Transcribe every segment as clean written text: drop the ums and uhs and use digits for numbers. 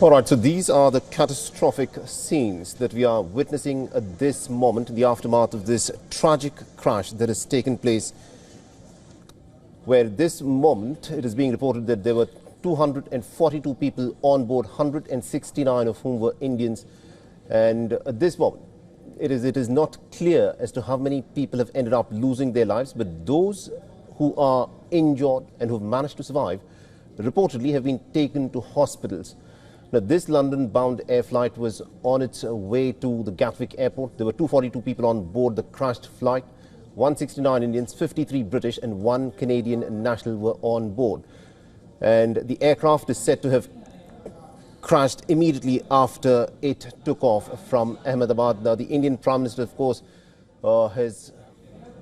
All right, so these are the catastrophic scenes that we are witnessing at this moment in the aftermath of this tragic crash that has taken place, where this moment it is being reported that there were 242 people on board, 169 of whom were Indians. And at this moment, it is not clear as to how many people have ended up losing their lives, but those who are injured and who have managed to survive reportedly have been taken to hospitals. Now, this London-bound air flight was on its way to the Gatwick airport. There were 242 people on board the crashed flight. 169 Indians, 53 British and 1 Canadian national were on board. And the aircraft is said to have crashed immediately after it took off from Ahmedabad. Now, the Indian Prime Minister, of course, has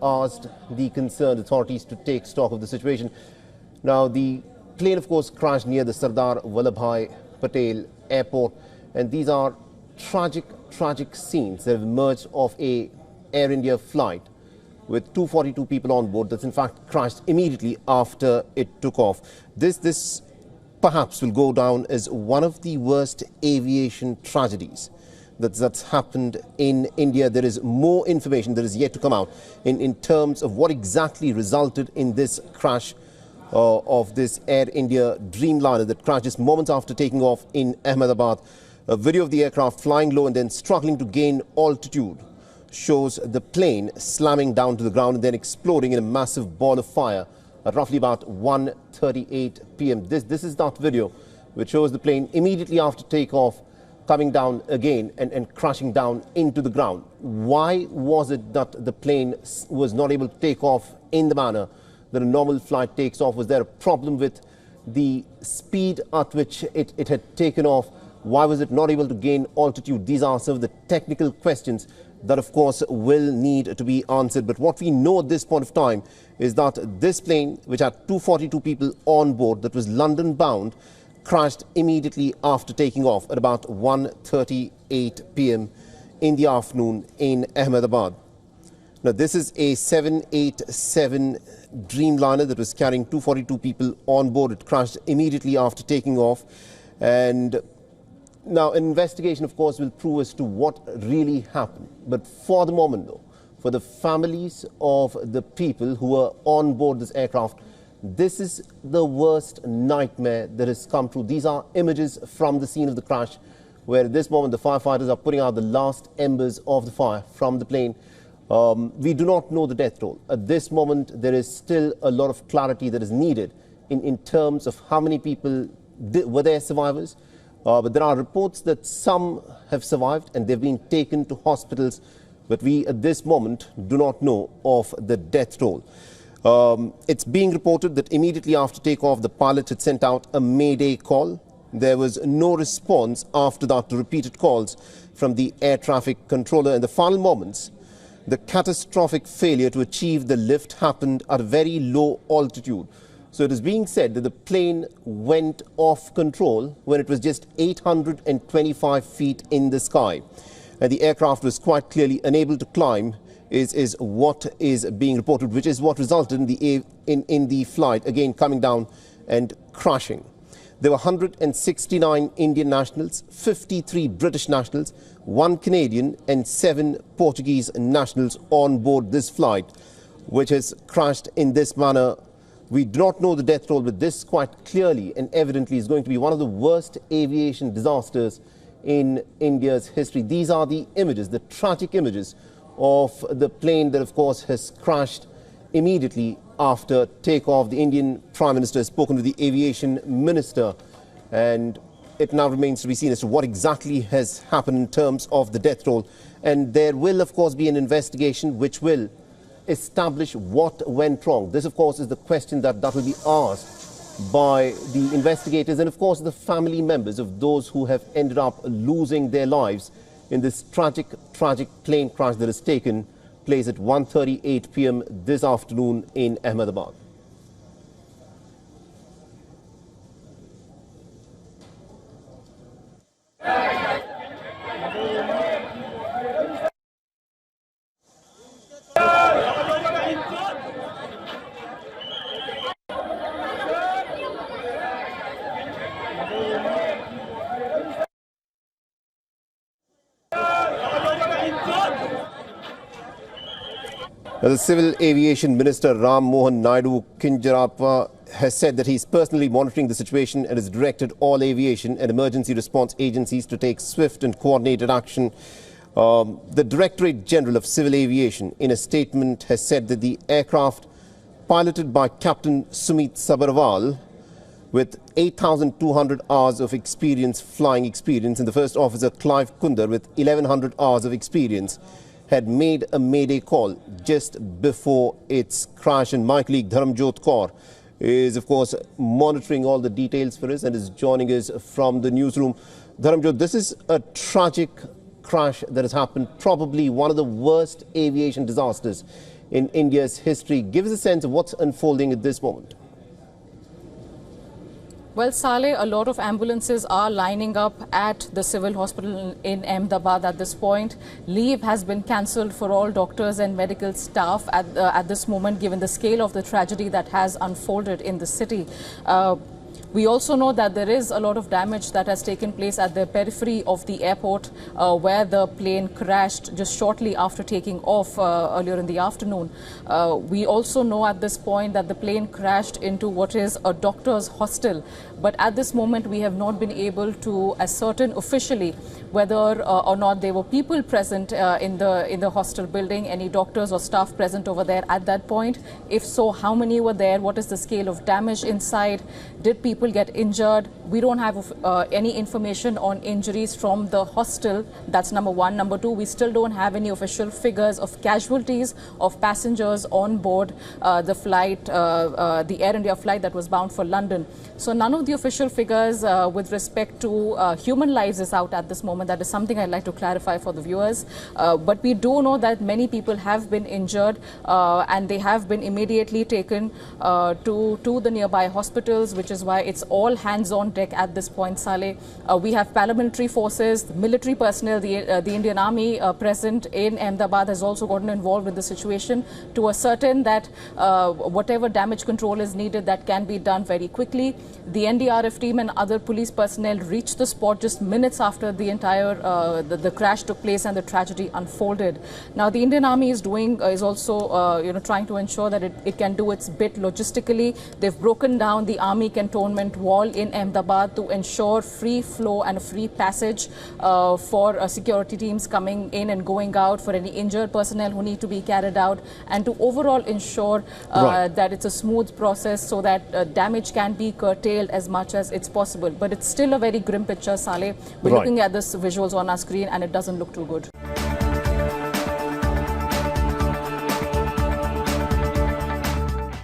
asked the concerned authorities to take stock of the situation. Now, the plane, of course, crashed near the Sardar Vallabhbhai Patel airport, and these are tragic scenes that have emerged of a Air India flight with 242 people on board that's in fact crashed immediately after it took off. This perhaps will go down as one of the worst aviation tragedies that's happened in India. There is more information that is yet to come out in terms of what exactly resulted in this crash of this Air India Dreamliner that crashed just moments after taking off in Ahmedabad. A video of the aircraft flying low and then struggling to gain altitude shows the plane slamming down to the ground and then exploding in a massive ball of fire at roughly about 1:38 p.m. This is that video which shows the plane immediately after takeoff coming down again and crashing down into the ground. Why was it that the plane was not able to take off in the manner that a normal flight takes off? Was there a problem with the speed at which it had taken off? Why was it not able to gain altitude? These are some of the technical questions that, of course, will need to be answered. But what we know at this point of time is that this plane, which had 242 people on board, that was London bound, crashed immediately after taking off at about 1:38 p.m. in the afternoon in Ahmedabad. Now, this is a 787 Dreamliner that was carrying 242 people on board. It crashed immediately after taking off. And now an investigation, of course, will prove as to what really happened. But for the moment, though, for the families of the people who were on board this aircraft, this is the worst nightmare that has come true. These are images from the scene of the crash, where at this moment the firefighters are putting out the last embers of the fire from the plane. We do not know the death toll. At this moment, there is still a lot of clarity that is needed in terms of how many people were there survivors. But there are reports that some have survived and they've been taken to hospitals. But we, at this moment, do not know of the death toll. It's being reported that immediately after takeoff, the pilot had sent out a mayday call. There was no response after that to repeated calls from the air traffic controller. In the final moments, the catastrophic failure to achieve the lift happened at a very low altitude. So it is being said that the plane went off control when it was just 825 feet in the sky. And the aircraft was quite clearly unable to climb, is what is being reported, which is what resulted in the flight again coming down and crashing. There were 169 Indian nationals, 53 British nationals, 1 Canadian and 7 Portuguese nationals on board this flight, which has crashed in this manner. We do not know the death toll, but this quite clearly and evidently is going to be one of the worst aviation disasters in India's history. These are the images, the tragic images of the plane that, of course, has crashed immediately after takeoff. The Indian Prime Minister has spoken to the aviation minister, and it now remains to be seen as to what exactly has happened in terms of the death toll. And there will, of course, be an investigation which will establish what went wrong. This, of course, is the question that will be asked by the investigators and, of course, the family members of those who have ended up losing their lives in this tragic plane crash that has taken place at 1:38 p.m. this afternoon in Ahmedabad. The Civil Aviation Minister Ram Mohan Naidu Kinjarappa has said that he is personally monitoring the situation and has directed all aviation and emergency response agencies to take swift and coordinated action. The Directorate General of Civil Aviation, in a statement, has said that the aircraft, piloted by Captain Sumit Sabharwal, with 8,200 hours of flying experience, and the first officer Clive Kunder with 1,100 hours of experience, had made a mayday call just before its crash. And my colleague Dharamjot Kaur is, of course, monitoring all the details for us and is joining us from the newsroom. Dharamjot, this is a tragic crash that has happened, probably one of the worst aviation disasters in India's history. Give us a sense of what's unfolding at this moment. Well, Saleh, a lot of ambulances are lining up at the civil hospital in Ahmedabad at this point. Leave has been cancelled for all doctors and medical staff at this moment, given the scale of the tragedy that has unfolded in the city. We also know that there is a lot of damage that has taken place at the periphery of the airport where the plane crashed just shortly after taking off earlier in the afternoon. We also know at this point that the plane crashed into what is a doctor's hostel. But at this moment, we have not been able to ascertain officially whether or not there were people present in the hostel building, any doctors or staff present over there at that point. If so, how many were there? What is the scale of damage inside? Did people get injured? We don't have any information on injuries from the hostel. That's number one. Number two, we still don't have any official figures of casualties of passengers on board the flight, the Air India flight that was bound for London. So none of the official figures with respect to human lives is out at this moment. That is something I'd like to clarify for the viewers. But we do know that many people have been injured and they have been immediately taken to the nearby hospitals, which is why it's all hands on deck at this point, Saleh. We have paramilitary forces, military personnel, the Indian Army present in Ahmedabad has also gotten involved with the situation to ascertain that whatever damage control is needed, that can be done very quickly. The NDRF team and other police personnel reached the spot just minutes after the entire the crash took place and the tragedy unfolded. Now, the Indian Army is also trying to ensure that it can do its bit logistically. They've broken down the army cantonment wall in Ahmedabad to ensure free flow and free passage for security teams coming in and going out, for any injured personnel who need to be carried out, and to overall ensure that it's a smooth process so that damage can be curtailed as much as it's possible. But it's still a very grim picture, Saleh. We're looking at this visuals on our screen and it doesn't look too good.